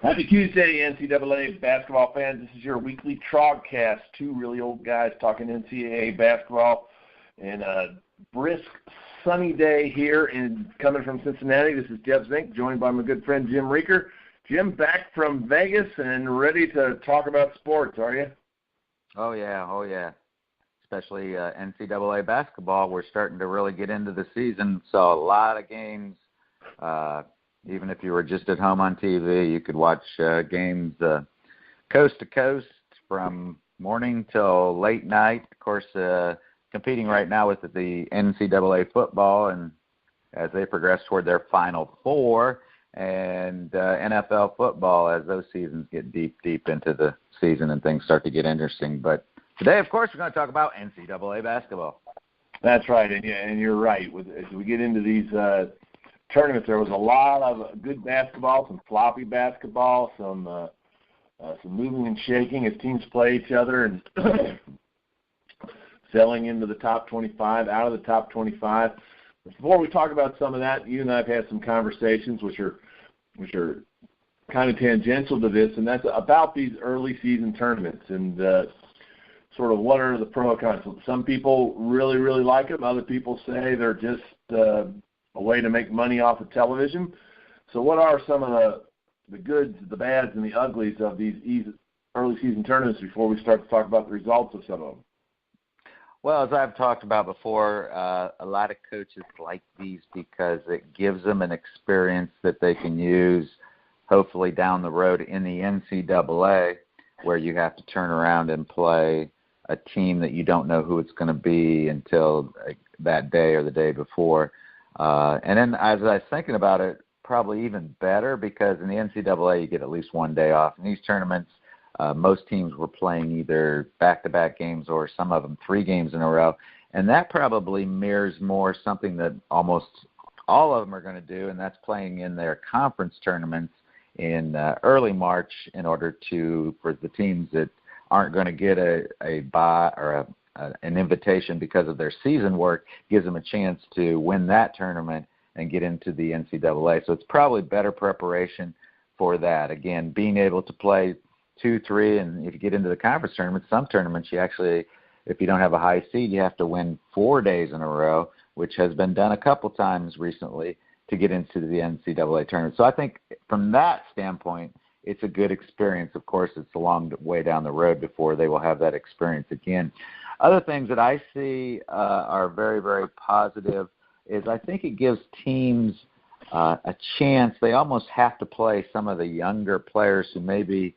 Happy Tuesday, NCAA basketball fans. This is your weekly Trogcast. Two really old guys talking NCAA basketball. And a brisk, sunny day here coming from Cincinnati. This is Zink, joined by my good friend Jim Reaker. Jim, back from Vegas and ready to talk about sports, are you? Oh, yeah. Especially NCAA basketball. We're starting to really get into the season, so a lot of games. Even if you were just at home on TV, you could watch games coast to coast from morning till late night. Of course, competing right now with the NCAA football, and as they progress toward their Final Four, and NFL football as those seasons get deep into the season and things start to get interesting. But today, of course, we're going to talk about NCAA basketball. That's right, and you're right. As we get into these tournaments, there was a lot of good basketball, some floppy basketball, some moving and shaking as teams play each other and selling into the top 25, out of the top 25. Before we talk about some of that, you and I have had some conversations which are kind of tangential to this, and that's about these early season tournaments and sort of what are the pro and cons. Some people really, really like them. Other people say they're just a way to make money off of television. So what are some of the goods, the bads, and the uglies of these early season tournaments before we start to talk about the results of some of them? Well, as I've talked about before, a lot of coaches like these because it gives them an experience that they can use hopefully down the road in the NCAA, where you have to turn around and play a team that you don't know who it's going to be until that day or the day before. And then as I was thinking about it, probably even better because in the NCAA you get at least one day off. In these tournaments, most teams were playing either back-to-back games or some of them 3 games in a row. And that probably mirrors more something that almost all of them are going to do, and that's playing in their conference tournaments in early March in order for the teams that aren't going to get a bye or an invitation because of their season work, gives them a chance to win that tournament and get into the NCAA. So it's probably better preparation for that. Again, being able to play 2, 3, and if you get into the conference tournament, some tournaments you actually, if you don't have a high seed, you have to win 4 days in a row, which has been done a couple times recently to get into the NCAA tournament. So I think from that standpoint, it's a good experience. Of course, it's a long way down the road before they will have that experience again. Other things that I see are very, very positive is I think it gives teams a chance. They almost have to play some of the younger players who maybe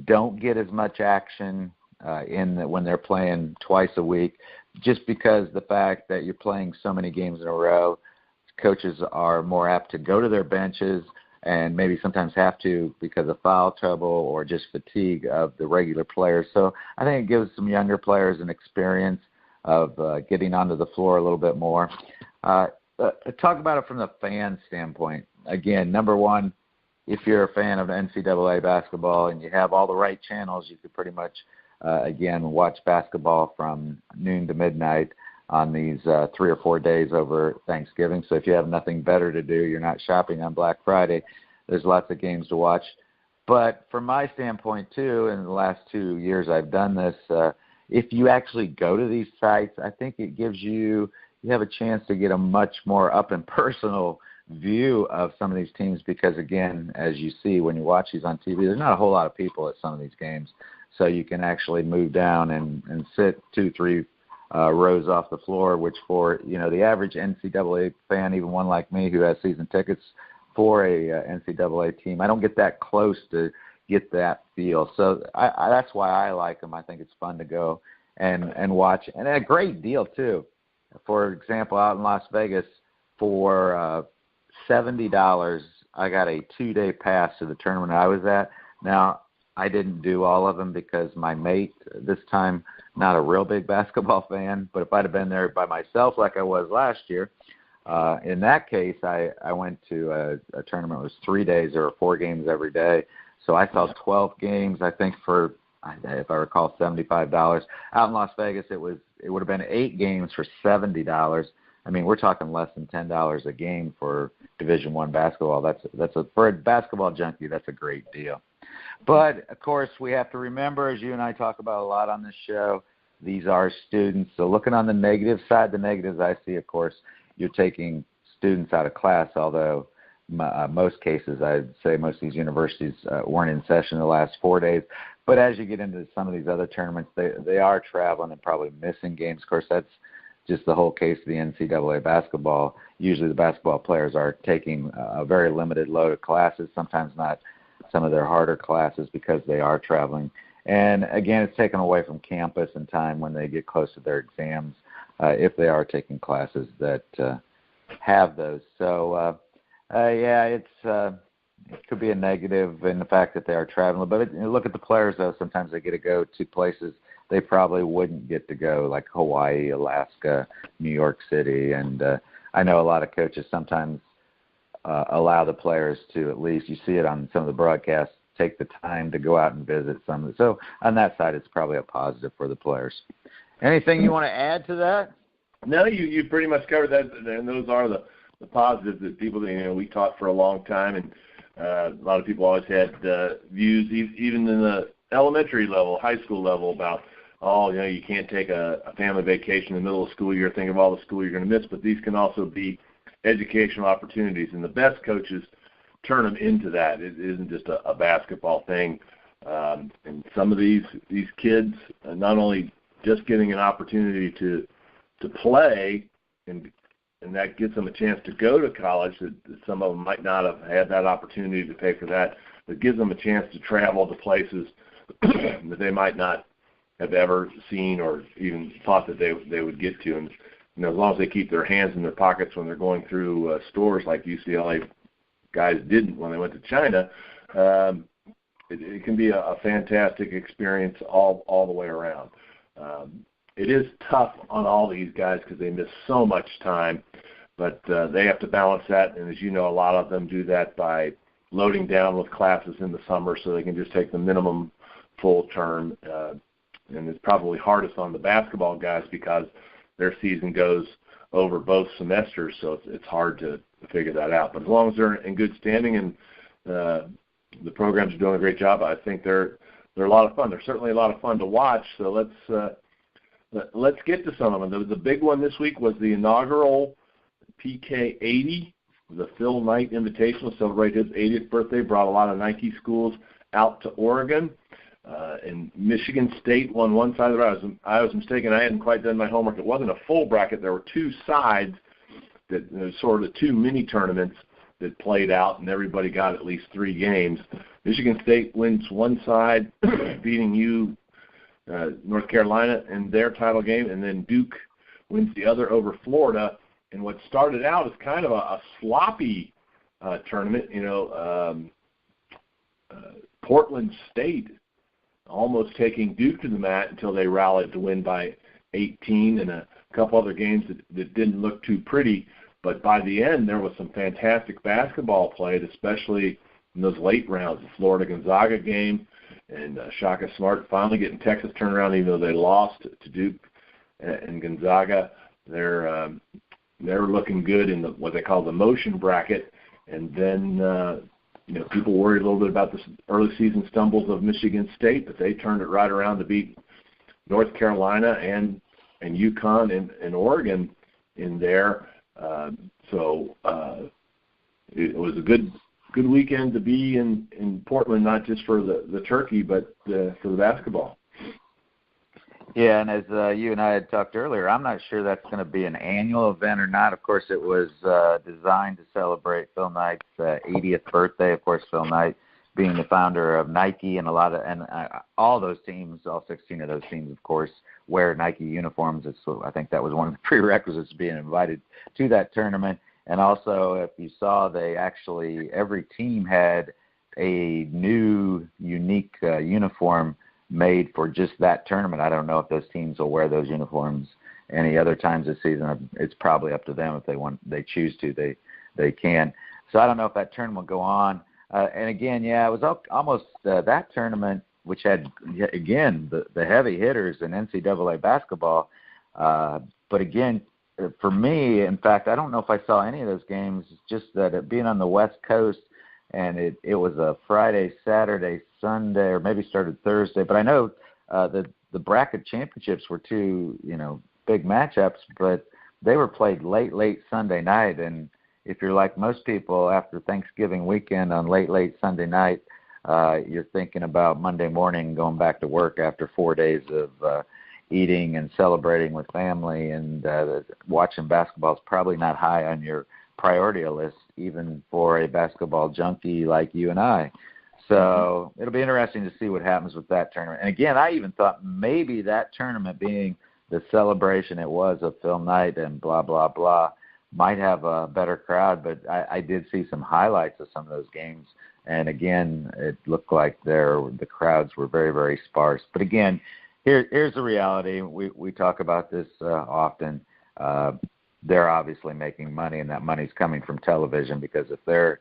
don't get as much action when they're playing twice a week, just because the fact that you're playing so many games in a row, coaches are more apt to go to their benches and maybe sometimes have to because of foul trouble or just fatigue of the regular players. So I think it gives some younger players an experience of getting onto the floor a little bit more. Talk about it from the fan standpoint. Again, number one, if you're a fan of NCAA basketball and you have all the right channels, you could pretty much, again, watch basketball from noon to midnight on these 3 or 4 days over Thanksgiving. So if you have nothing better to do, you're not shopping on Black Friday, there's lots of games to watch. But from my standpoint, too, in the last 2 years I've done this, if you actually go to these sites, I think it gives you have a chance to get a much more up and personal view of some of these teams because, again, as you see when you watch these on TV, there's not a whole lot of people at some of these games. So you can actually move down and sit 2, 3 rows off the floor, which for, the average NCAA fan, even one like me who has season tickets for a NCAA team, I don't get that close to get that feel. So that's why I like them. I think it's fun to go and watch. And a great deal, too. For example, out in Las Vegas, for $70, I got a 2-day pass to the tournament I was at. Now, I didn't do all of them because my mate, this time, not a real big basketball fan, but if I'd have been there by myself like I was last year, in that case, I went to a tournament that was 3 days. There were 4 games every day. So I saw 12 games, I think, for, if I recall, $75. Out in Las Vegas, it would have been 8 games for $70. I mean, we're talking less than $10 a game for Division I basketball. For a basketball junkie, that's a great deal. But, of course, we have to remember, as you and I talk about a lot on this show, these are students. So looking on the negative side, the negatives I see, of course, you're taking students out of class, although most cases, I'd say most of these universities weren't in session the last 4 days. But as you get into some of these other tournaments, they are traveling and probably missing games. Of course, that's just the whole case of the NCAA basketball. Usually the basketball players are taking a very limited load of classes, sometimes not some of their harder classes because they are traveling. And, again, it's taken away from campus and time when they get close to their exams if they are taking classes that have those. So, it could be a negative in the fact that they are traveling. But look at the players, though. Sometimes they get to go to places they probably wouldn't get to go, like Hawaii, Alaska, New York City. And I know a lot of coaches sometimes allow the players to, at least you see it on some of the broadcasts, take the time to go out and visit some of it. So on that side, it's probably a positive for the players. Anything you want to add to that? No, you pretty much covered that, and those are the positives that people, we taught for a long time, and a lot of people always had views, even in the elementary level, high school level, about, you can't take a family vacation in the middle of school year, think of all the school you're going to miss, but these can also be educational opportunities, and the best coaches turn them into that. It isn't just a basketball thing. And some of these kids, not only just getting an opportunity to play, and that gives them a chance to go to college, that some of them might not have had that opportunity to pay for that, but gives them a chance to travel to places that they might not have ever seen or even thought that they would get to. And as long as they keep their hands in their pockets when they're going through stores like UCLA guys didn't when they went to China, it can be a fantastic experience all the way around. It is tough on all these guys because they miss so much time, but they have to balance that, and as you know, a lot of them do that by loading down with classes in the summer so they can just take the minimum full term, and it's probably hardest on the basketball guys because their season goes over both semesters, so it's hard to figure that out. But as long as they're in good standing and the programs are doing a great job, I think they're a lot of fun. They're certainly a lot of fun to watch. So let's get to some of them. The big one this week was the inaugural PK 80, the Phil Knight Invitational, to celebrate his 80th birthday. Brought a lot of Nike schools out to Oregon. And Michigan State won one side of the bracket. I was mistaken. I hadn't quite done my homework. It wasn't a full bracket. There were two sides that sort of two mini tournaments that played out, and everybody got at least 3 games. Michigan State wins one side, beating North Carolina in their title game, and then Duke wins the other over Florida. And what started out as kind of a sloppy tournament, Portland State almost taking Duke to the mat until they rallied to win by 18, and a couple other games that didn't look too pretty. But by the end, there was some fantastic basketball played, especially in those late rounds. The Florida-Gonzaga game, and Shaka Smart finally getting Texas turned around, even though they lost to Duke and Gonzaga. They're looking good in what they call the motion bracket. And then people worried a little bit about the early season stumbles of Michigan State, but they turned it right around to beat North Carolina and UConn and Oregon in there. So it was a good weekend to be in Portland, not just for the turkey, but for the basketball. Yeah, and as you and I had talked earlier, I'm not sure that's going to be an annual event or not. Of course, it was designed to celebrate Phil Knight's 80th birthday. Of course, Phil Knight being the founder of Nike, and all those teams, all 16 of those teams, of course, wear Nike uniforms. I think that was one of the prerequisites to being invited to that tournament. And also, if you saw, every team had a new, unique uniform made for just that tournament. I don't know if those teams will wear those uniforms any other times this season. It's probably up to them if they choose to. They can. So I don't know if that tournament will go on. And again, it was almost that tournament, which had, again, the heavy hitters in NCAA basketball. But again, for me, in fact, I don't know if I saw any of those games. It's just that it being on the West Coast, and it was a Friday, Saturday, Sunday, or maybe started Thursday. But I know the bracket championships were two, big matchups, but they were played late Sunday night. And if you're like most people, after Thanksgiving weekend on late Sunday night, you're thinking about Monday morning going back to work after 4 days of eating and celebrating with family, and watching basketball is probably not high on your priority list, even for a basketball junkie like you and I. So it'll be interesting to see what happens with that tournament. And again, I even thought maybe that tournament, being the celebration it was of film night and blah, blah, blah, might have a better crowd. But I did see some highlights of some of those games. And again, it looked like the crowds were very, very sparse. But again, here's the reality. We talk about this often. They're obviously making money, and that money's coming from television, because if they're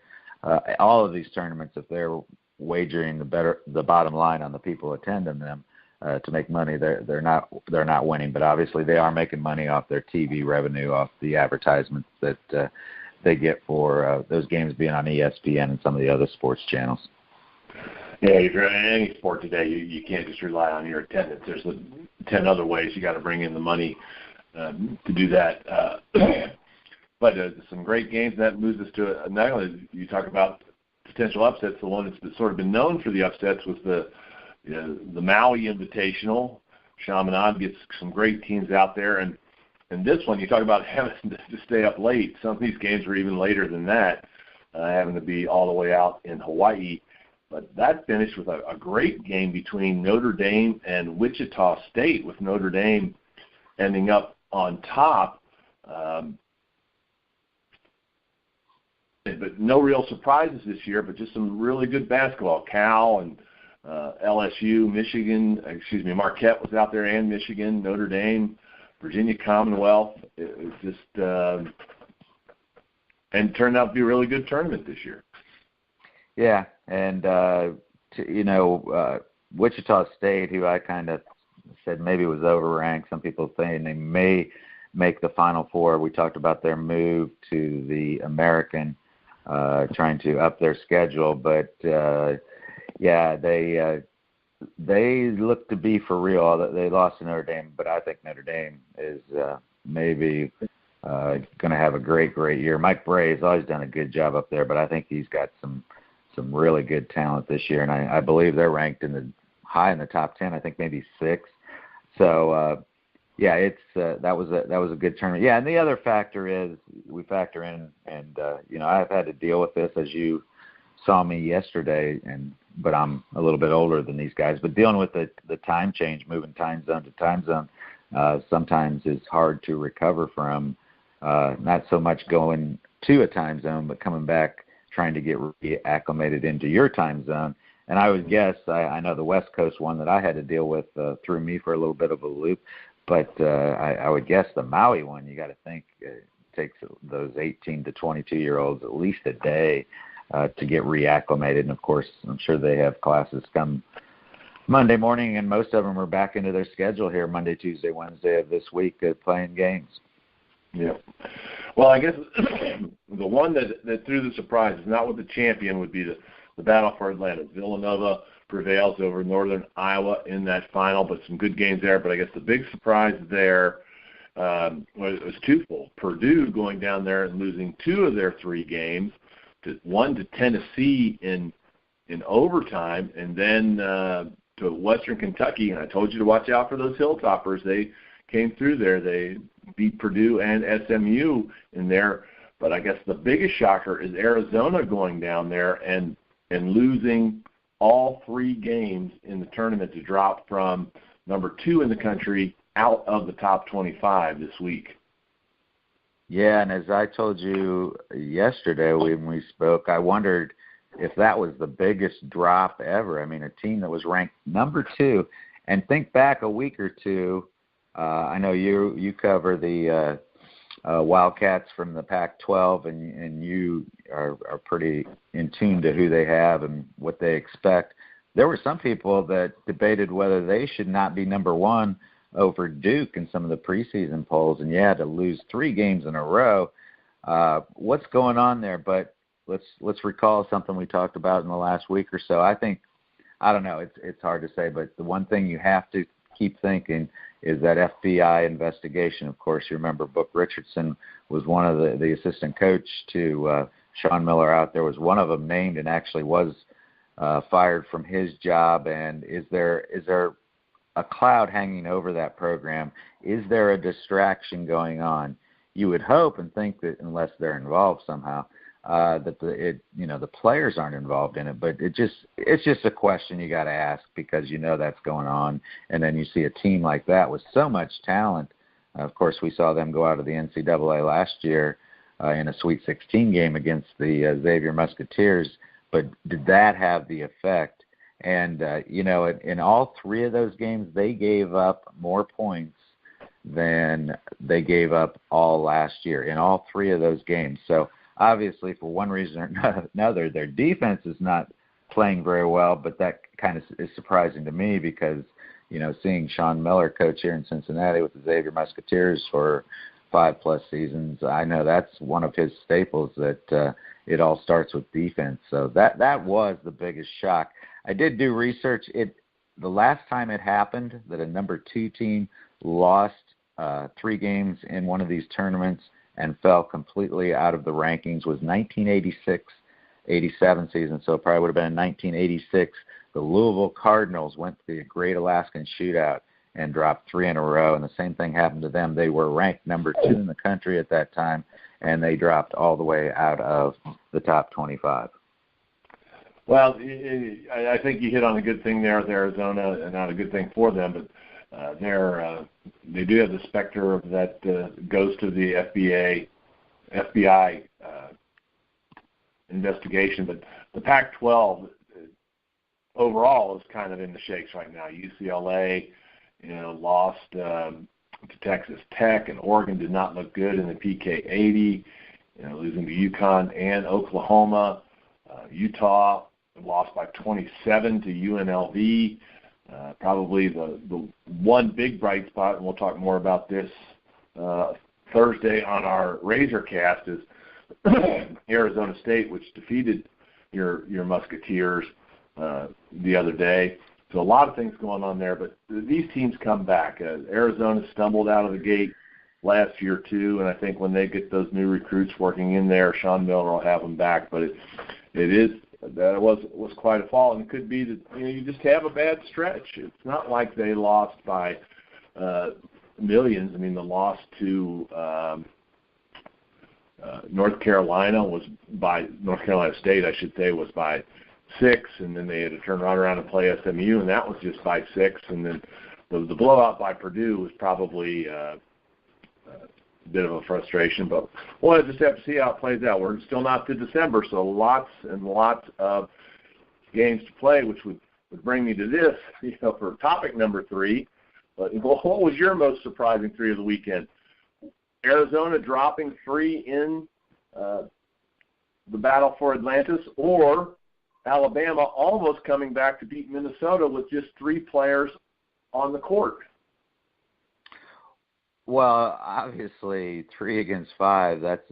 all of these tournaments, if they're wagering the bottom line on the people attending them to make money, they're not winning. But obviously, they are making money off their TV revenue, off the advertisements that they get for those games being on ESPN and some of the other sports channels. Yeah, if you're in any sport today, you can't just rely on your attendance. There's 10 other ways you got to bring in the money to do that. But some great games, and that moves us to not only you talk about potential upsets. The one that's sort of been known for the upsets was the Maui Invitational. Chaminade gets some great teams out there, and this one you talk about having to stay up late. Some of these games were even later than that, having to be all the way out in Hawaii. But that finished with a great game between Notre Dame and Wichita State, with Notre Dame ending up on top. But no real surprises this year, but just some really good basketball. Cal and LSU, Marquette was out there, and Michigan, Notre Dame, Virginia Commonwealth. It was just and turned out to be a really good tournament this year. Yeah, and Wichita State, who I kind of said maybe was overranked. Some people saying they may make the Final Four. We talked about their move to the American, trying to up their schedule, but they look to be for real. They lost to Notre Dame, but I think Notre Dame is maybe going to have a great year. Mike Bray has always done a good job up there, but I think he's got some really good talent this year, and I believe they're ranked high in the top 10. I think maybe 6. So it's that was a good tournament. Yeah, and the other factor is we factor in, and I've had to deal with this, as you saw me yesterday, but I'm a little bit older than these guys. But dealing with the time change, moving time zone to time zone, sometimes is hard to recover from. Not so much going to a time zone, but coming back, trying to get reacclimated into your time zone. And I would guess, I know the West Coast one that I had to deal with threw me for a little bit of a loop, but I would guess the Maui one, you got to think it takes those 18 to 22-year-olds at least a day to get reacclimated. And, of course, I'm sure they have classes come Monday morning, and most of them are back into their schedule here Monday, Tuesday, Wednesday of this week playing games. Yeah. Well, I guess the one that threw the surprise is not what the champion would be, the battle for Atlanta. Villanova prevails over Northern Iowa in that final, but some good games there. But I guess the big surprise there was twofold. Purdue going down there and losing 2 of their 3 games, one to Tennessee in overtime, and then to Western Kentucky. And I told you to watch out for those Hilltoppers. They came through there. They beat Purdue and SMU in there. But I guess the biggest shocker is Arizona going down there and losing all 3 games in the tournament to drop from number 2 in the country out of the top 25 this week. Yeah, and as I told you yesterday when we spoke, I wondered if that was the biggest drop ever. I mean, a team that was ranked number 2. And think back a week or two, I know you cover the Wildcats from the Pac-12, and you are pretty in tune to who they have and what they expect. There were some people that debated whether they should not be number 1 over Duke in some of the preseason polls, and to lose 3 games in a row. What's going on there? But let's recall something we talked about in the last week or so. I don't know, it's hard to say, but the one thing you have to keep thinking is that FBI investigation. Of course, you remember Book Richardson was one of the assistant coach to Sean Miller out there, was one of them named and actually was fired from his job. And is there a cloud hanging over that program? Is there a distraction going on? You would hope and think that unless they're involved somehow, that the players aren't involved in it. But it's just a question you got to ask, because that's going on. And then you see a team like that with so much talent. Of course, we saw them go out of the NCAA last year in a Sweet 16 game against the Xavier Musketeers. But did that have the effect? And, in all 3 of those games, they gave up more points than they gave up all last year in all 3 of those games. So obviously, for one reason or another, their defense is not playing very well, but that kind of is surprising to me because, seeing Sean Miller coach here in Cincinnati with the Xavier Musketeers for 5+ seasons, I know that's one of his staples, that it all starts with defense. So that was the biggest shock. I did do research. The last time it happened that a number 2 team lost 3 games in one of these tournaments and fell completely out of the rankings was 1986-87 season. So it probably would have been in 1986. The Louisville Cardinals went to the Great Alaskan Shootout and dropped 3 in a row, and the same thing happened to them. They were ranked number 2 in the country at that time, and they dropped all the way out of the top 25. Well, I think you hit on a good thing there with Arizona, and not a good thing for them, but they do have the specter of that goes to the FBI investigation. But the Pac-12 overall is kind of in the shakes right now. UCLA, lost to Texas Tech, and Oregon did not look good in the PK 80. Losing to UConn and Oklahoma. Utah lost by 27 to UNLV. Probably the one big bright spot, and we'll talk more about this Thursday on our Razorcast, is Arizona State, which defeated your Musketeers the other day. So a lot of things going on there, but these teams come back. Arizona stumbled out of the gate last year too, and I think when they get those new recruits working in there, Sean Miller will have them back. But that was quite a fall, and it could be that you just have a bad stretch. It's not like they lost by millions. I mean, the loss to North Carolina State, I should say, was by 6, and then they had to turn around and play SMU, and that was just by 6, and then the blowout by Purdue was probably a bit of a frustration, but we'll just have to see how it plays out. We're still not to December, so lots and lots of games to play, which would bring me to this, for topic number 3. But what was your most surprising 3 of the weekend? Arizona dropping 3 in the battle for Atlantis, or Alabama almost coming back to beat Minnesota with just 3 players on the court? Well, obviously 3 against 5. That's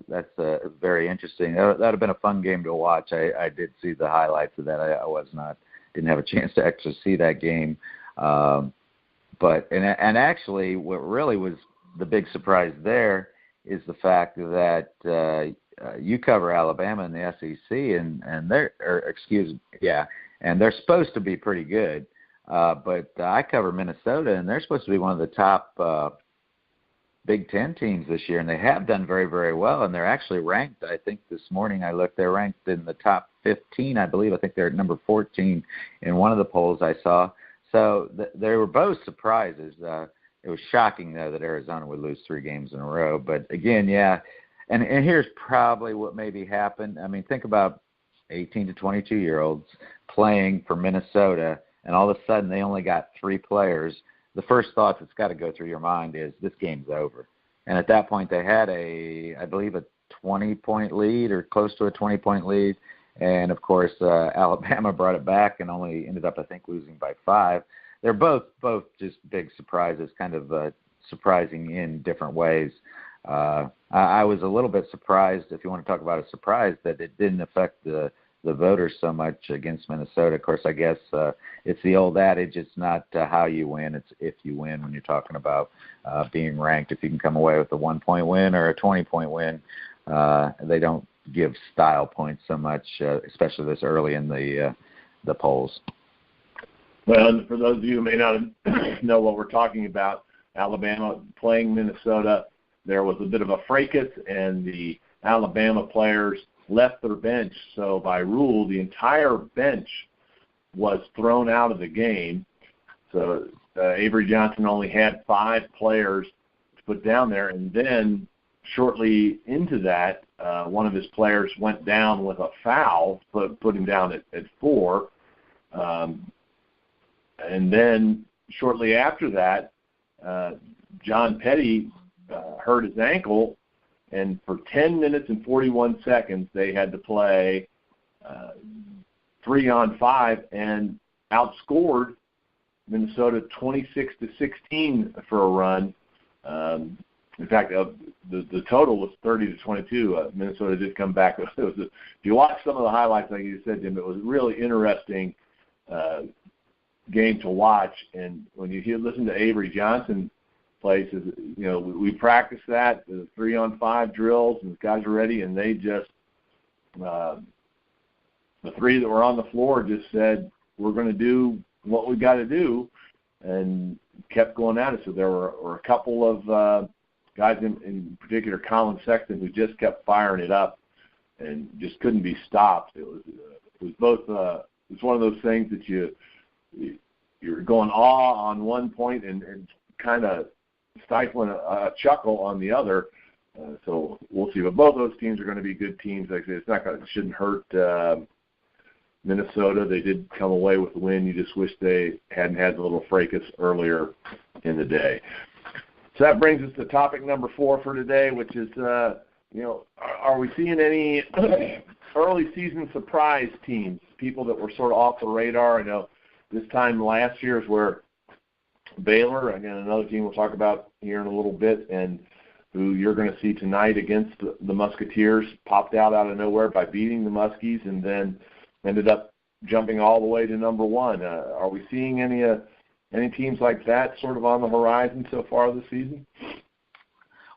very interesting. That would have been a fun game to watch. I did see the highlights of that. I didn't have a chance to actually see that game. But actually, what really was the big surprise there is the fact that you cover Alabama in the SEC, and they're supposed to be pretty good. But I cover Minnesota, and they're supposed to be one of the top Big Ten teams this year, and they have done very, very well, and they're actually ranked. I think this morning I looked, they're ranked in the top 15, I believe. I think they're at number 14 in one of the polls I saw. So they were both surprises. It was shocking, though, that Arizona would lose 3 games in a row. But, again, and here's probably what maybe happened. I mean, think about 18 to 22-year-olds playing for Minnesota, and all of a sudden they only got 3 players. The first thought that's got to go through your mind is this game's over. And at that point they had I believe a 20-point lead or close to a 20-point lead. And, of course, Alabama brought it back and only ended up, I think, losing by 5. they're both just big surprises, kind of surprising in different ways. I was a little bit surprised, if you want to talk about a surprise, that it didn't affect the voters so much against Minnesota. Of course, I guess it's the old adage, it's not how you win, it's if you win when you're talking about being ranked. If you can come away with a 1-point win or a 20-point win, they don't give style points so much, especially this early in the polls. Well, for those of you who may not know what we're talking about, Alabama playing Minnesota, there was a bit of a fracas, and the Alabama players left their bench. So by rule, the entire bench was thrown out of the game. So Avery Johnson only had 5 players to put down there, and then shortly into that, one of his players went down with a foul, put him down at 4. And then shortly after that, John Petty hurt his ankle, and for 10 minutes and 41 seconds, they had to play 3-on-5 and outscored Minnesota 26-16 for a run. In fact, the total was 30-22. Minnesota did come back. If you watch some of the highlights, like you said, Jim, it was a really interesting game to watch. And when you listen to Avery Johnson places, we practiced that, the 3-on-5 drills, and the guys are ready, and they just, the 3 that were on the floor just said, we're going to do what we got to do, and kept going at it. So there were a couple of guys, in particular Colin Sexton, who just kept firing it up and just couldn't be stopped. It was both, it's one of those things that you're going awe on one point and kind of stifling a chuckle on the other. So we'll see. But both those teams are going to be good teams. Like I said, it shouldn't hurt Minnesota. They did come away with the win. You just wish they hadn't had the little fracas earlier in the day. So that brings us to topic number 4 for today, which is, are we seeing any early season surprise teams, people that were sort of off the radar? I know this time last year is where Baylor, again, another team we'll talk about here in a little bit, and who you're going to see tonight against the Musketeers, popped out of nowhere by beating the Muskies and then ended up jumping all the way to number 1. Are we seeing any teams like that sort of on the horizon so far this season?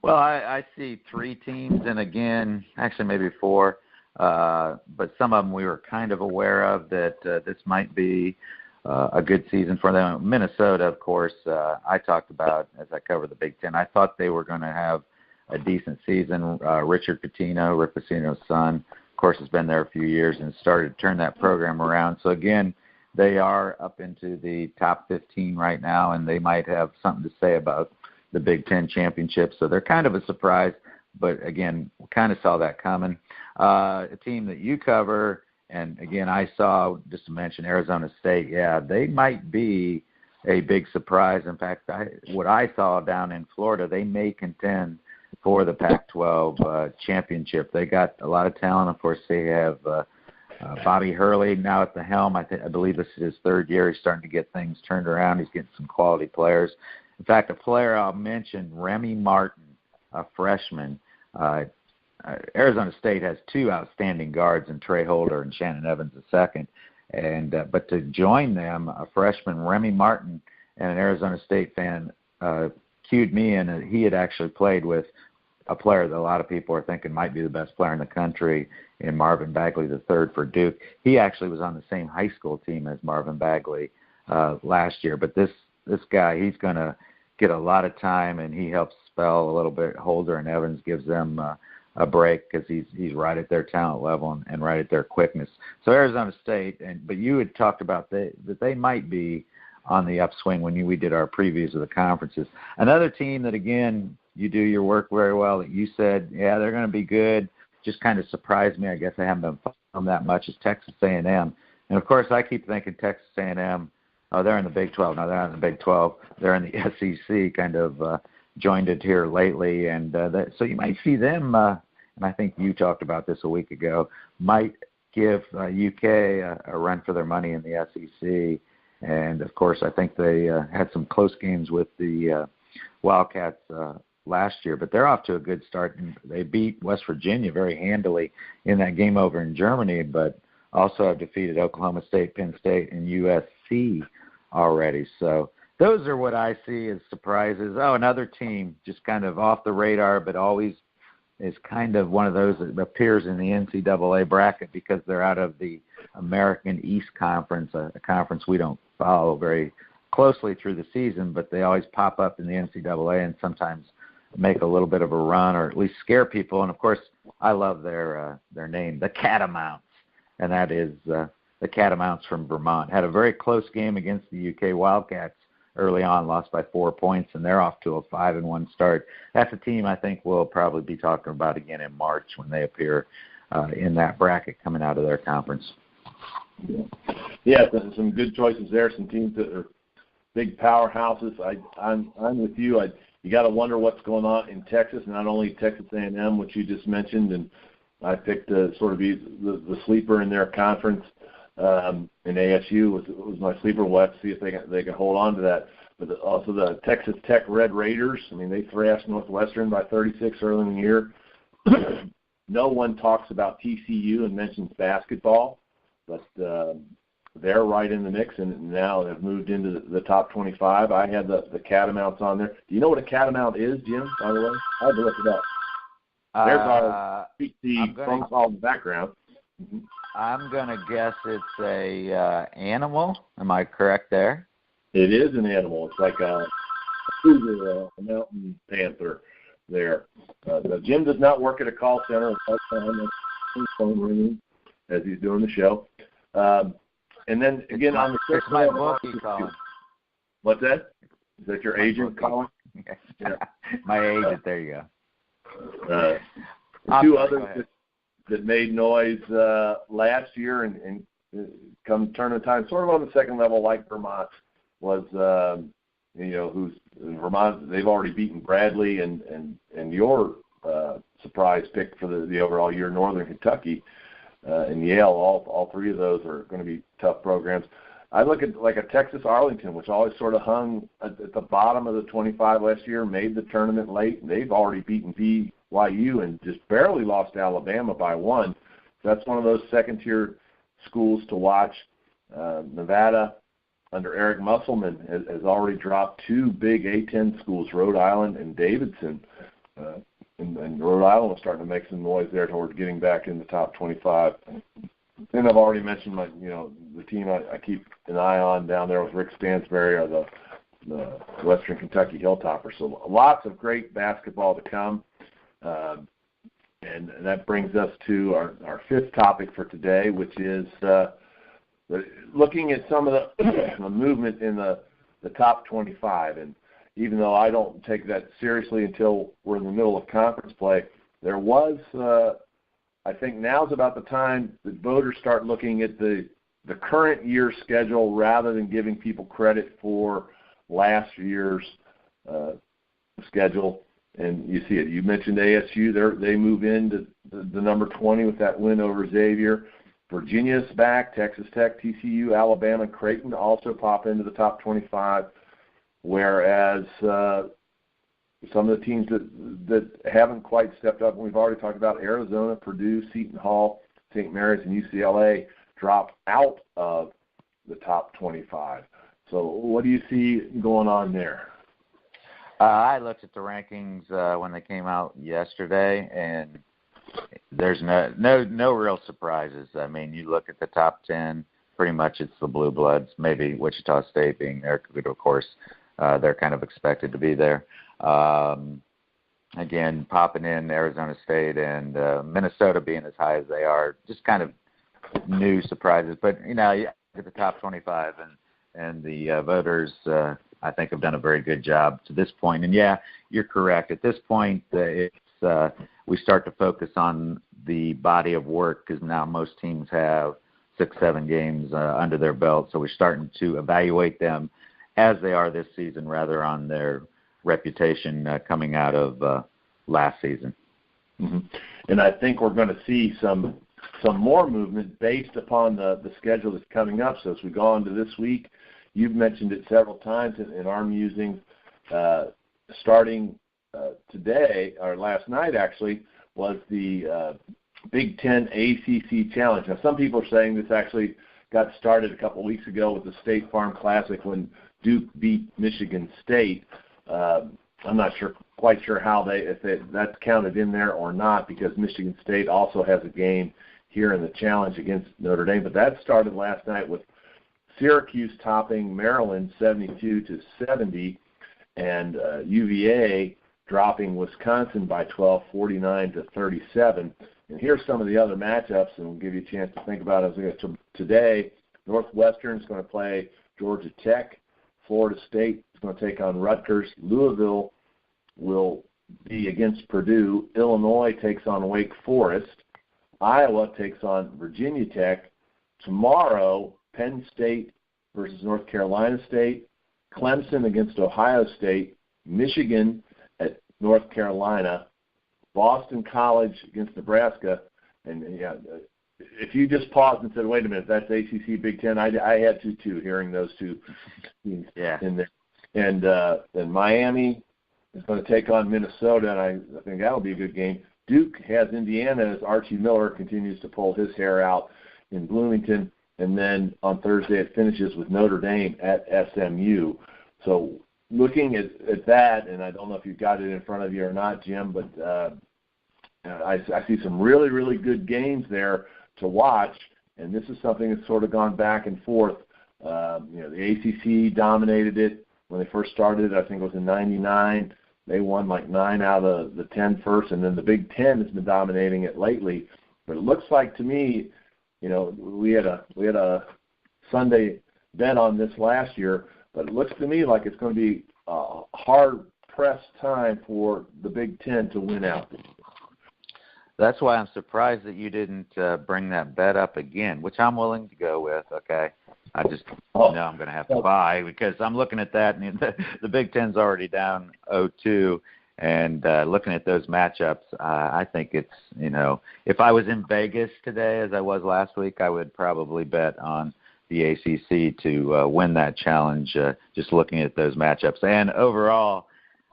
Well, I see 3 teams, and again, actually maybe 4, but some of them we were kind of aware of that this might be a good season for them. Minnesota, of course, I talked about as I covered the Big Ten. I thought they were going to have a decent season. Richard Pitino, Rick Pitino's son, of course, has been there a few years and started to turn that program around. So, again, they are up into the top 15 right now, and they might have something to say about the Big Ten championship. So they're kind of a surprise, but, again, we kind of saw that coming. A team that you cover, and, again, I saw, just to mention, Arizona State, they might be a big surprise. In fact, what I saw down in Florida, they may contend for the Pac-12 championship. They got a lot of talent. Of course, they have Bobby Hurley now at the helm. I believe this is his 3rd year. He's starting to get things turned around. He's getting some quality players. In fact, a player I'll mention, Remy Martin, a freshman. Arizona State has 2 outstanding guards in Trey Holder and Shannon Evans II. But to join them, a freshman, Remy Martin, and an Arizona State fan cued me in. And he had actually played with a player that a lot of people are thinking might be the best player in the country in Marvin Bagley III for Duke. He actually was on the same high school team as Marvin Bagley last year. But this guy, he's going to get a lot of time, and he helps spell a little bit. Holder and Evans gives them a break because he's right at their talent level and right at their quickness. So Arizona State, but you had talked about that they might be on the upswing when we did our previews of the conferences. Another team that, again, you do your work very well, that you said, they're going to be good, just kind of surprised me. I guess I haven't been following them that much, is Texas A&M. And, of course, I keep thinking Texas A&M, they're in the Big 12. No, they're not in the Big 12. They're in the SEC, kind of joined it here lately. And so you might see them, and I think you talked about this a week ago, might give UK a run for their money in the SEC. And, of course, I think they had some close games with the Wildcats last year, but they're off to a good start. They beat West Virginia very handily in that game over in Germany, but also have defeated Oklahoma State, Penn State, and USC already. So those are what I see as surprises. Oh, another team just kind of off the radar, but always is kind of one of those that appears in the NCAA bracket because they're out of the American East Conference, a conference we don't follow very closely through the season, but they always pop up in the NCAA and sometimes make a little bit of a run or at least scare people. And, of course, I love their name, the Catamounts, and that is the Catamounts from Vermont. Had a very close game against the UK Wildcats early on, lost by 4 points, and they're off to a 5-1 start. That's a team I think we'll probably be talking about again in March when they appear in that bracket coming out of their conference. Yeah, some good choices there, some teams that are big powerhouses. I'm with you. You got to wonder what's going on in Texas, not only Texas A&M, which you just mentioned, and I picked to sort of be the sleeper in their conference. And ASU was my sleeper. We'll have to see if they can hold on to that. But also the Texas Tech Red Raiders. I mean, they thrashed Northwestern by 36 early in the year. No one talks about TCU and mentions basketball, but they're right in the mix and now have moved into the top 25. I had the Catamounts on there. Do you know what a Catamount is, Jim, by the way? I had to look it up. There's our PC phone call in the background. Mm-hmm. I'm going to guess it's a animal. Am I correct there? It is an animal. It's like a cougar, a mountain panther there. Jim does not work at a call center. His phone ringing as he's doing the show. And then, again, on the it's my bookie calling. What's that? Is that your agent calling? Yeah. My agent. There you go. Two others that made noise last year and come tournament time, sort of on the second level, like Vermont was, who's Vermont. They've already beaten Bradley and your surprise pick for the overall year, Northern Kentucky and Yale. All three of those are going to be tough programs. I look at like a Texas Arlington, which always sort of hung at the bottom of the 25 last year, made the tournament late, and they've already beaten BYU and just barely lost to Alabama by 1. So that's one of those second-tier schools to watch. Nevada, under Eric Musselman, has already dropped 2 big A-10 schools, Rhode Island and Davidson. And Rhode Island was starting to make some noise there towards getting back in the top 25. And I've already mentioned the team I keep an eye on down there with Rick Stansberry are the Western Kentucky Hilltoppers. So lots of great basketball to come. And that brings us to our fifth topic for today, which is looking at some of the movement in the top 25. And even though I don't take that seriously until we're in the middle of conference play, there was I think now's about the time that voters start looking at the current year's schedule rather than giving people credit for last year's schedule. And you see it. You mentioned ASU. They move into the number 20 with that win over Xavier. Virginia's back. Texas Tech, TCU, Alabama, and Creighton also pop into the top 25, whereas some of the teams that haven't quite stepped up, and we've already talked about Arizona, Purdue, Seton Hall, St. Mary's, and UCLA dropped out of the top 25. So what do you see going on there? I looked at the rankings when they came out yesterday, and there's no real surprises. I mean, you look at the top 10, pretty much it's the Blue Bloods, maybe Wichita State being there, of course. They're kind of expected to be there. Again, popping in Arizona State and Minnesota being as high as they are, just kind of new surprises. But, you at the top 25, and the voters, I think, have done a very good job to this point. And, yeah, you're correct. At this point, we start to focus on the body of work because now most teams have 6-7 games under their belt. So we're starting to evaluate them as they are this season rather on their reputation coming out of last season. Mm-hmm. And I think we're going to see some more movement based upon the schedule that's coming up. So as we go on to this week, you've mentioned it several times in our musings. Starting today, or last night actually, was the Big Ten ACC Challenge. Now, some people are saying this actually got started a couple weeks ago with the State Farm Classic when Duke beat Michigan State. I'm not quite sure how that's counted in there or not, because Michigan State also has a game here in the challenge against Notre Dame. But that started last night with Syracuse topping Maryland 72-70, and UVA dropping Wisconsin by 12, 49-37. And here's some of the other matchups, and we'll give you a chance to think about it as we get to today. Northwestern is going to play Georgia Tech. Florida State is going to take on Rutgers. Louisville will be against Purdue. Illinois takes on Wake Forest. Iowa takes on Virginia Tech. Tomorrow, Penn State versus North Carolina State. Clemson against Ohio State. Michigan at North Carolina. Boston College against Nebraska. And yeah, if you just paused and said, wait a minute, that's ACC Big Ten, I had to too, hearing those two teams in there. And Miami is going to take on Minnesota, and I think that'll be a good game. Duke has Indiana as Archie Miller continues to pull his hair out in Bloomington. And then on Thursday it finishes with Notre Dame at SMU. So looking at that, and I don't know if you've got it in front of you or not, Jim, but I see some really, really good games there to watch, and this is something that's sort of gone back and forth. The ACC dominated it when they first started. I think it was in '99. They won like 9 out of the 10 first, and then the Big Ten has been dominating it lately. But it looks like to me, we had a Sunday bet on this last year, but it looks to me like it's going to be a hard-pressed time for the Big Ten to win out. That's why I'm surprised that you didn't bring that bet up again, which I'm willing to go with, okay? I just know I'm going to have to buy, because I'm looking at that, and the Big Ten's already down 0-2, and looking at those matchups, I think it's, if I was in Vegas today as I was last week, I would probably bet on the ACC to win that challenge, just looking at those matchups. And overall,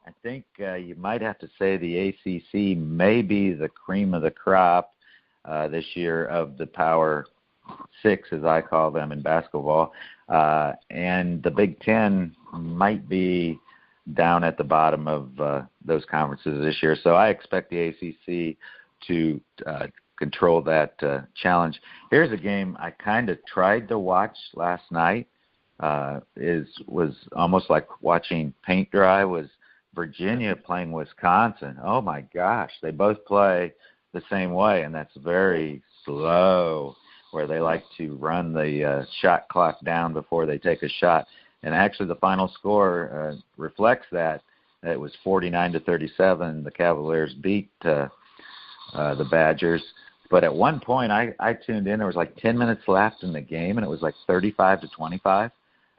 I think you might have to say the ACC may be the cream of the crop this year of the Power Six, as I call them in basketball. And the Big Ten might be down at the bottom of those conferences this year. So I expect the ACC to control that challenge. Here's a game I kind of tried to watch last night. Was almost like watching paint dry. Was Virginia playing Wisconsin. Oh my gosh, they both play the same way, and that's very slow, where they like to run the shot clock down before they take a shot. And actually the final score reflects that. It was 49-37. The Cavaliers beat the Badgers. But at one point I tuned in, there was like 10 minutes left in the game, and it was like 35-25.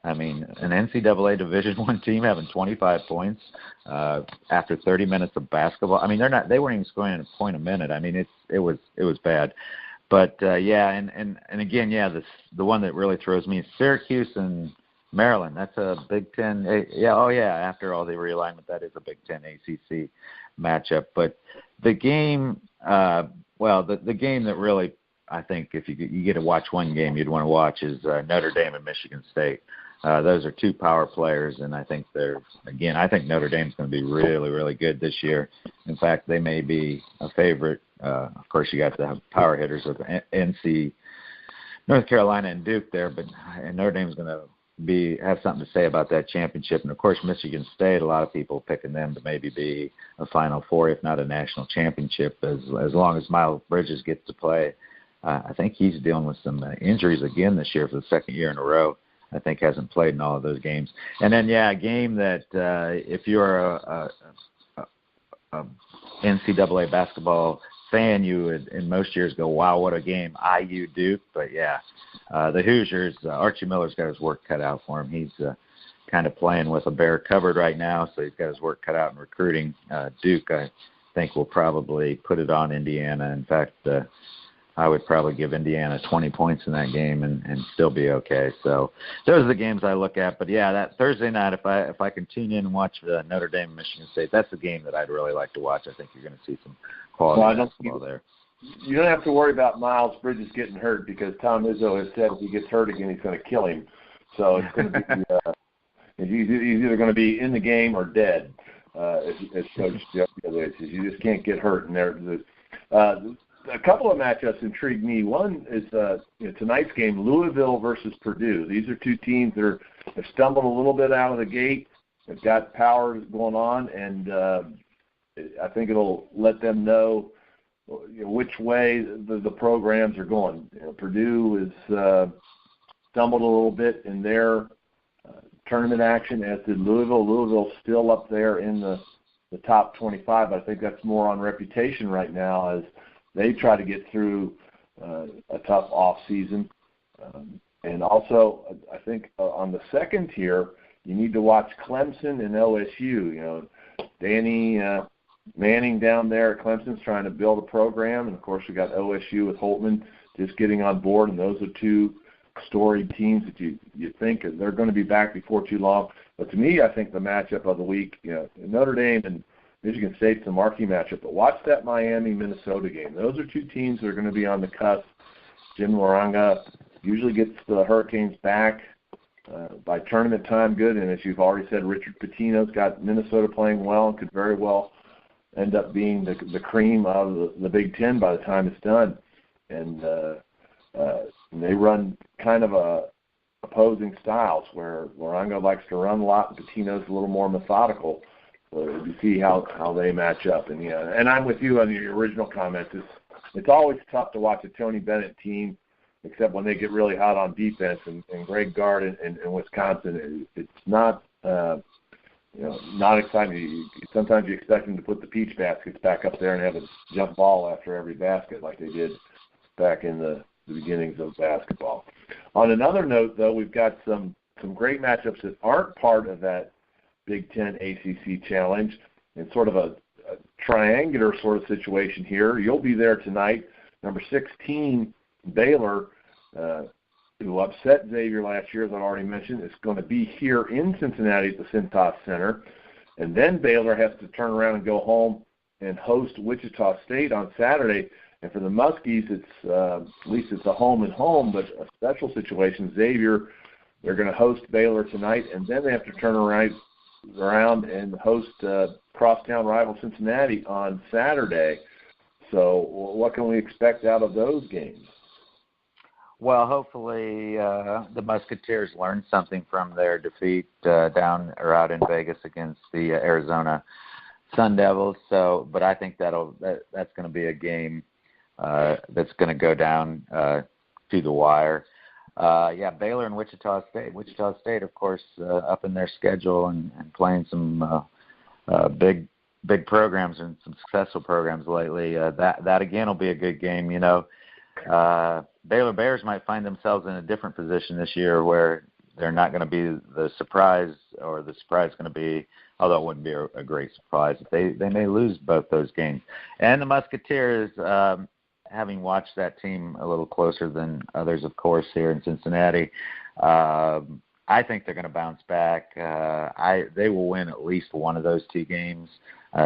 I mean, an NCAA Division I team having 25 points after 30 minutes of basketball. I mean, they weren't even scoring a point a minute. I mean, it was bad. But and again, the one that really throws me is Syracuse and Maryland. That's a Big Ten. After all the realignment, that is a Big Ten ACC matchup. But the game, the game that really, I think, if you get to watch one game you'd want to watch is Notre Dame and Michigan State. Those are two power players, and I think I think Notre Dame's going to be really, really good this year. In fact, they may be a favorite. Of course, you got the power hitters of NC, North Carolina, and Duke there, but Notre Dame's going to have something to say about that championship. And of course, Michigan State, a lot of people picking them to maybe be a Final Four, if not a national championship, as long as Miles Bridges gets to play. I think he's dealing with some injuries again this year for the second year in a row. I think hasn't played in all of those games. And then, a game that if you're a NCAA basketball fan, you would in most years go, wow, what a game, IU Duke. But, the Hoosiers, Archie Miller's got his work cut out for him. He's kind of playing with a bare cupboard right now, so he's got his work cut out in recruiting. Duke, I think, will probably put it on Indiana. In fact, I would probably give Indiana 20 points in that game and still be okay. So those are the games I look at. But, yeah, that Thursday night, if I can tune in and watch Notre Dame and Michigan State, that's the game that I'd really like to watch. I think you're going to see some quality basketball there. You don't have to worry about Miles Bridges getting hurt because Tom Izzo has said if he gets hurt again, he's going to kill him. So it's going to be he's either going to be in the game or dead, as Coach Jeff says. You just can't get hurt. And a couple of matchups intrigue me. One is tonight's game, Louisville versus Purdue. These are two teams that have stumbled a little bit out of the gate. They've got power going on, and I think it'll let them know which way the programs are going. Purdue has stumbled a little bit in their tournament action, as did Louisville. Louisville's still up there in the top 25. I think that's more on reputation right now as they try to get through a tough off season. And also, I think on the second tier, you need to watch Clemson and OSU. Danny Manning down there at Clemson's trying to build a program, and of course we got OSU with Holtman just getting on board, and those are two storied teams that you think they're going to be back before too long. But to me, I think the matchup of the week, Notre Dame and Michigan State's a marquee matchup, but watch that Miami-Minnesota game. Those are two teams that are going to be on the cusp. Jim Loranga usually gets the Hurricanes back by tournament time good, and as you've already said, Richard Pitino's got Minnesota playing well and could very well end up being the cream of the Big Ten by the time it's done. And they run kind of opposing styles where Loranga likes to run a lot and Pitino's a little more methodical. So you see how they match up. And I'm with you on your original comments. It's always tough to watch a Tony Bennett team, except when they get really hot on defense. And Greg Gard in Wisconsin, it's not not exciting. Sometimes you expect them to put the peach baskets back up there and have a jump ball after every basket like they did back in the beginnings of basketball. On another note, though, we've got some great matchups that aren't part of that Big Ten ACC challenge, and sort of a triangular sort of situation here. You'll be there tonight. Number 16, Baylor, who upset Xavier last year, as I already mentioned, is going to be here in Cincinnati at the Cintas Center. And then Baylor has to turn around and go home and host Wichita State on Saturday. And for the Muskies, it's at least it's a home and home, but a special situation. Xavier, they're going to host Baylor tonight, and then they have to turn around and host crosstown rival Cincinnati on Saturday. So what can we expect out of those games? Well, hopefully the Musketeers learned something from their defeat down or out in Vegas against the Arizona Sun Devils. So, but I think that's going to be a game that's going to go down to the wire. Baylor and Wichita State. Wichita State, of course, up in their schedule and playing some big programs and some successful programs lately. That again will be a good game. Baylor Bears might find themselves in a different position this year where they're not going to be the surprise, or the surprise is going to be, although it wouldn't be a great surprise, they may lose both those games. And the Musketeers, having watched that team a little closer than others, of course, here in Cincinnati, I think they're going to bounce back. They will win at least one of those two games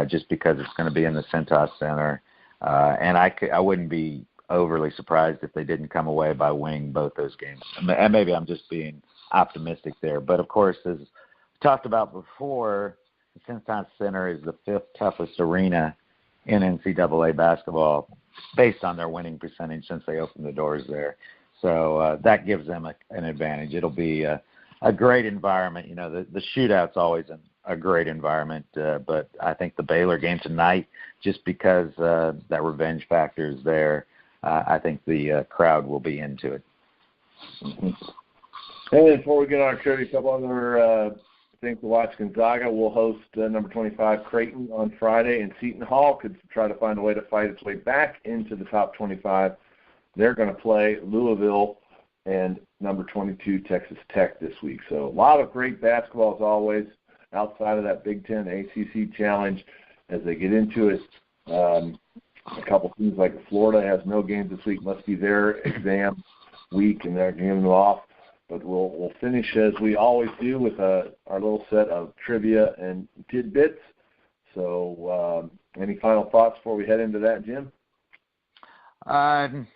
just because it's going to be in the Cintas Center. And I wouldn't be overly surprised if they didn't come away by winning both those games. And maybe I'm just being optimistic there. But, of course, as we talked about before, the Cintas Center is the fifth toughest arena in NCAA basketball based on their winning percentage since they opened the doors there. So that gives them an advantage. It'll be a great environment. The shootout's always a great environment, but I think the Baylor game tonight, just because that revenge factor is there, I think the crowd will be into it. Mm-hmm. And before we get on our trivia, a couple other things to watch. Gonzaga will host number 25 Creighton on Friday, and Seton Hall could try to find a way to fight its way back into the top 25. They're going to play Louisville and number 22 Texas Tech this week. So a lot of great basketball as always outside of that Big Ten ACC challenge as they get into it. A couple teams like Florida has no games this week, must be their exam week, and they're giving them off. But we'll finish as we always do with our little set of trivia and tidbits. So any final thoughts before we head into that, Jim?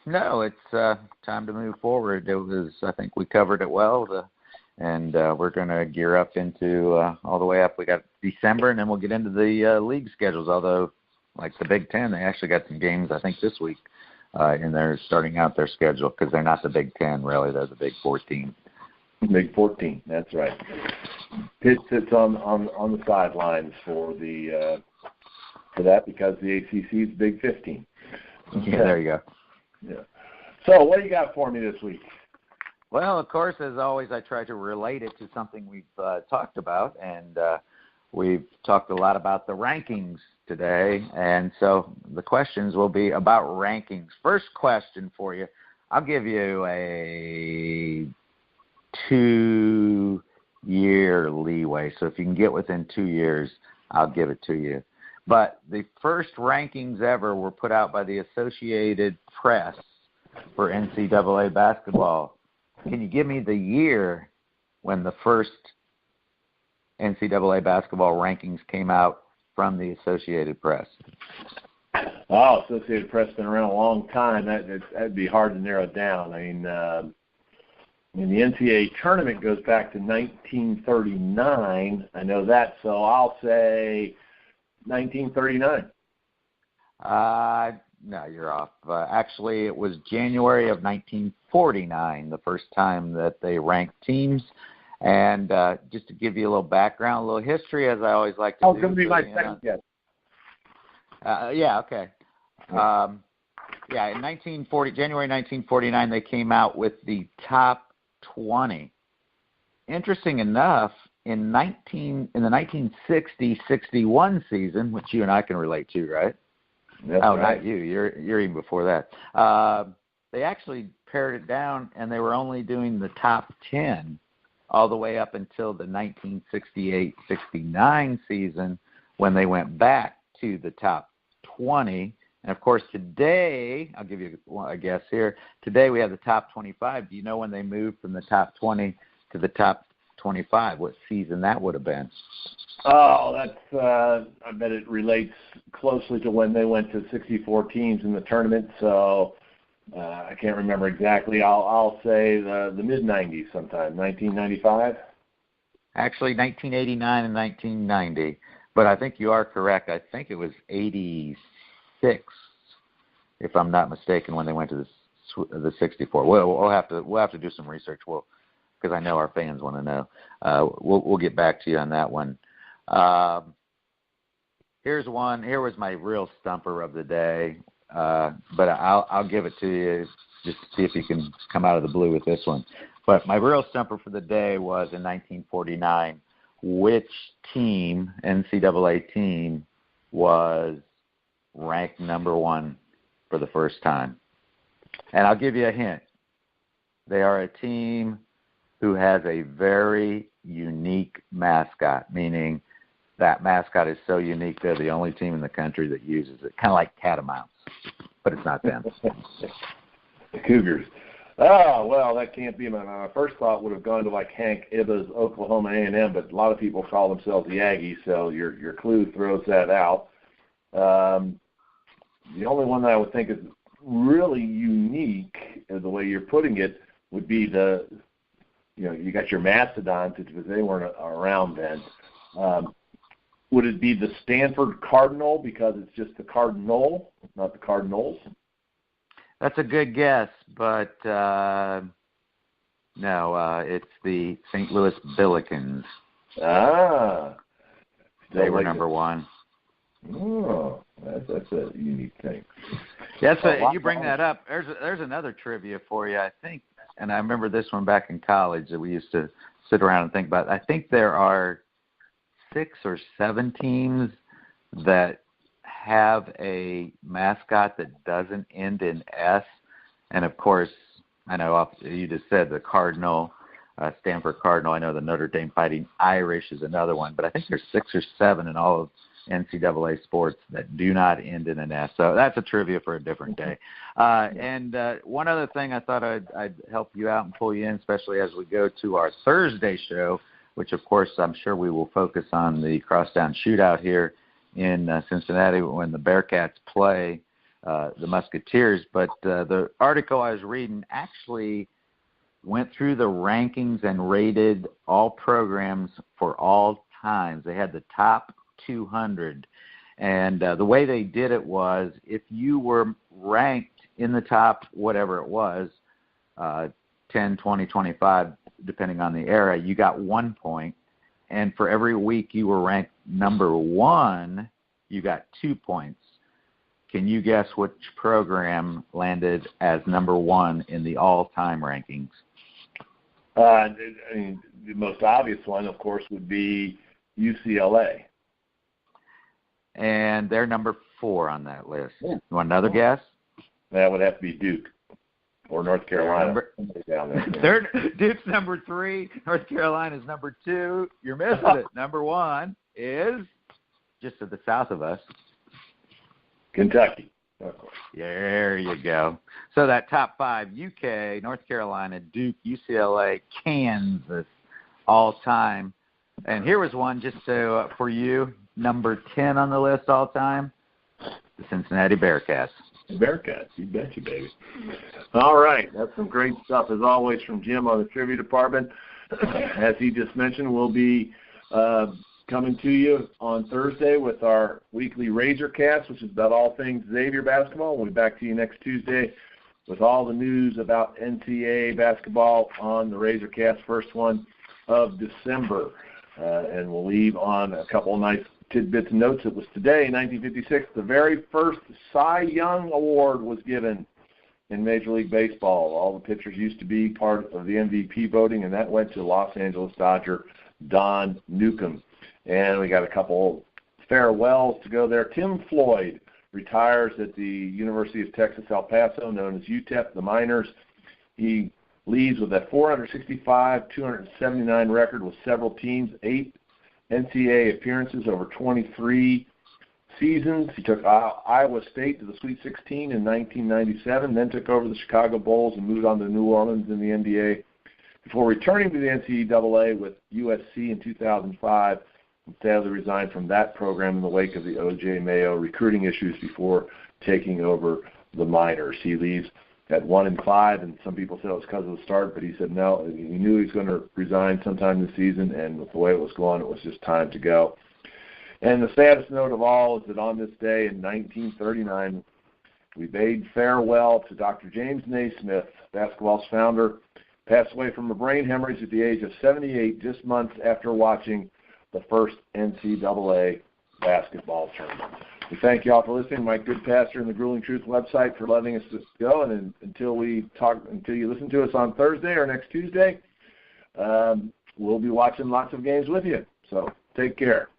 No, it's time to move forward. I think we covered it well, and we're going to gear up into all the way up. We got December, and then we'll get into the league schedules, although like the Big Ten, they actually got some games, I think, this week, and they're starting out their schedule because they're not the Big Ten, really. They're the Big 14. Big 14, that's right. Pitt sits on the sidelines for that because the ACC is Big 15. Yeah, there you go. Yeah. So what do you got for me this week? Well, of course, as always, I try to relate it to something we've talked about, and we've talked a lot about the rankings today, and so the questions will be about rankings. First question for you, I'll give you a 2-year leeway, so if you can get within 2 years, I'll give it to you. But the first rankings ever were put out by the Associated Press for NCAA basketball. Can you give me the year when the first NCAA basketball rankings came out from the Associated Press? Oh, Associated Press been around a long time. That'd be hard to narrow down. I mean, the NCAA tournament goes back to 1939. I know that, so I'll say 1939. No, you're off. Actually, it was January of 1949, the first time that they ranked teams. And just to give you a little background, a little history, as I always like to do. Oh, it's going to be my second guess. Yeah, okay. In January 1949, they came out with the top 20. Interesting enough, in the 1960-61 season, which you and I can relate to, right? That's right. Not you. You're even before that. They actually pared it down, and they were only doing the top 10 all the way up until the 1968-69 season when they went back to the top 20. And, of course, today, I'll give you a guess here. Today we have the top 25. Do you know when they moved from the top 20 to the top 25, what season that would have been? Oh, that's I bet it relates closely to when they went to 64 teams in the tournament, so I can't remember exactly. I'll say the mid-'90s sometime, 1995? Actually, 1989 and 1990, but I think you are correct. I think it was 86, if I'm not mistaken, when they went to the 64. We'll have to do some research. Because I know our fans want to know. We'll get back to you on that one. Here's one. Here was my real stumper of the day, but I'll give it to you just to see if you can come out of the blue with this one. But my real stumper for the day was in 1949. Which team, NCAA team, was ranked number 1 for the first time? And I'll give you a hint. They are a team who has a very unique mascot, meaning that mascot is so unique they're the only team in the country that uses it, kind of like Catamounts, but it's not them. The Cougars. Oh, well, that can't be. My first thought would have gone to like Hank Ibba's Oklahoma A&M, but a lot of people call themselves the Aggies, so your clue throws that out. The only one that I would think is really unique, the way you're putting it, would be you got your Mastodons, because they weren't around then. Would it be the Stanford Cardinal because it's just the Cardinal, not the Cardinals? That's a good guess, but no, it's the St. Louis Billikens. They were number 1. Oh, that's a unique thing. You bring that up. There's another trivia for you, I think. And I remember this one back in college that we used to sit around and think about. I think there are 6 or 7 teams that have a mascot that doesn't end in S. And, of course, I know you just said the Cardinal, Stanford Cardinal. I know the Notre Dame Fighting Irish is another one. But I think there's 6 or 7 in all NCAA sports that do not end in an S. So that's a trivia for a different day. And one other thing I thought I'd help you out and pull you in, especially as we go to our Thursday show, which, of course, I'm sure we will focus on the crosstown shootout here in Cincinnati when the Bearcats play the Musketeers. But the article I was reading actually went through the rankings and rated all programs for all times. They had the top 200. And the way they did it was if you were ranked in the top, whatever it was, 10, 20, 25, depending on the era, you got 1 point. And for every week you were ranked number 1, you got 2 points. Can you guess which program landed as number 1 in the all-time rankings? I mean, the most obvious one, of course, would be UCLA. And they're number 4 on that list. You want another guess? That would have to be Duke or North Carolina. Duke's number 3. North Carolina's number 2. You're missing it. Number 1 is just to the south of us. Kentucky. There you go. So that top 5, UK, North Carolina, Duke, UCLA, Kansas, all time. And here was one just for you, number 10 on the list all time, the Cincinnati Bearcats. Bearcats, you betcha, baby. All right, that's some great stuff, as always, from Jim on the trivia department. As he just mentioned, we'll be coming to you on Thursday with our weekly Razorcast, which is about all things Xavier basketball. We'll be back to you next Tuesday with all the news about NCAA basketball on the Razorcast, first one of December. And we'll leave on a couple of nice tidbits and notes. It was today, 1956, the very first Cy Young Award was given in Major League Baseball. All the pitchers used to be part of the MVP voting, and that went to Los Angeles Dodger Don Newcomb. And we got a couple farewells to go there. Tim Floyd retires at the University of Texas El Paso, known as UTEP, the minors. He leaves with a 465, 279 record with several teams, 8 NCAA appearances over 23 seasons. He took Iowa State to the Sweet 16 in 1997, then took over the Chicago Bulls and moved on to New Orleans in the NBA before returning to the NCAA with USC in 2005. Sadly resigned from that program in the wake of the O.J. Mayo recruiting issues before taking over the minors. He leaves at 1-5, and some people said it was because of the start, but he said no, he knew he was going to resign sometime this season, and with the way it was going, it was just time to go. And the saddest note of all is that on this day in 1939, we bade farewell to Dr. James Naismith, basketball's founder, passed away from a brain hemorrhage at the age of 78, just months after watching the first NCAA basketball tournament. We thank you all for listening. Mike Goodpasture and the Grueling Truth website for letting us go. And until you listen to us on Thursday or next Tuesday, we'll be watching lots of games with you. So take care.